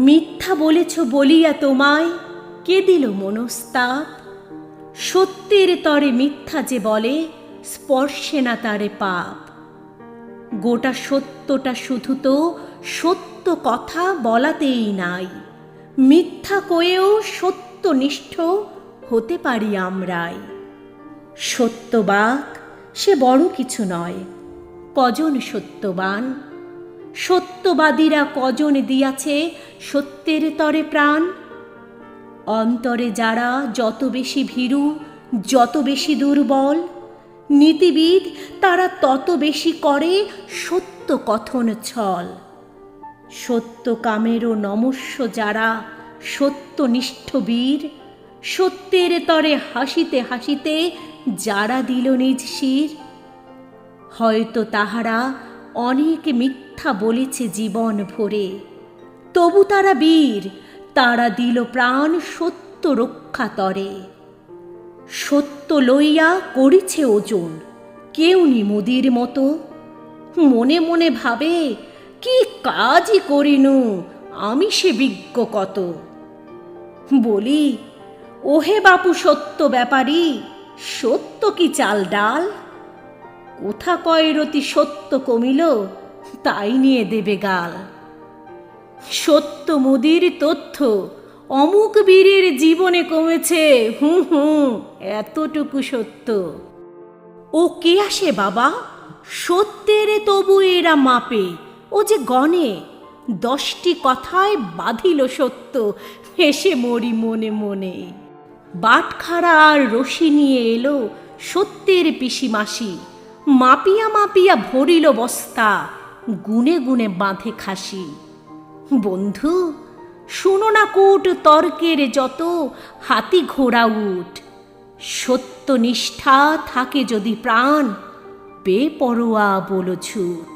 মিথ্যা বলেছ বলিয়া তোমায় কে দিল মনস্তাপ? সত্যের তরে মিথ্যা যে বলে স্পর্শে না তারে পাপ। গোটা সত্যটা শুধু তো সত্য কথা বলাতেই নাই, মিথ্যা কয়েও সত্যনিষ্ঠ হতে পারি আমরাই। সত্যবাক সে বড় কিছু নয়, কজন সত্যবান? সত্যবাদীরা কজন দিয়াছে সত্যের তরে প্রাণ? অন্তরে যারা যত বেশি ভীরু, যত বেশি দুর্বল, নীতিবিদ তারা তত বেশি করে সত্য কথন ছল। সত্য কামেরও নমস্য যারা সত্যনিষ্ঠ বীর, সত্যের তরে হাসিতে হাসিতে যারা দিল নিজ শির। হয়তো তাহারা অনেক মিথ্যা বলেছে জীবন ভরে, তবু তারা বীর, তারা দিল প্রাণ সত্য রক্ষা তরে। সত্য লইয়া করিছে ওজন কেউ নি মোদির মতো, মনে মনে ভাবে কি কাজই করিনু আমি সে বিজ্ঞ কত। বলি, ওহে বাপু সত্য ব্যাপারী, সত্য কি চাল ডাল? কোথা কয় রতি সত্য কমিল, তাই নিয়ে দেবে গাল। সত্য মোদির তথ্য অমুক বীরের জীবনে কমেছে, এতটুকু সত্য। ও কে আসে বাবা? সত্যের তবু এরা মাপে, ও যে গণে 10টি কথায় বাঁধিল সত্য, হেসে মরি মনে মনে। বাটখারা আর রশি নিয়ে এলো সত্যের পিসিমাসি, মাপিয়া মাপিয়া ভরিল বস্তা, গুনে গুনে বাঁধে খাসি। বন্ধু শুনো না কূট তর্কের যত হাতি ঘোড়া উঠ, সত্যনিষ্ঠা থাকে যদি প্রাণ, বেপরোয়া বলো ছুট।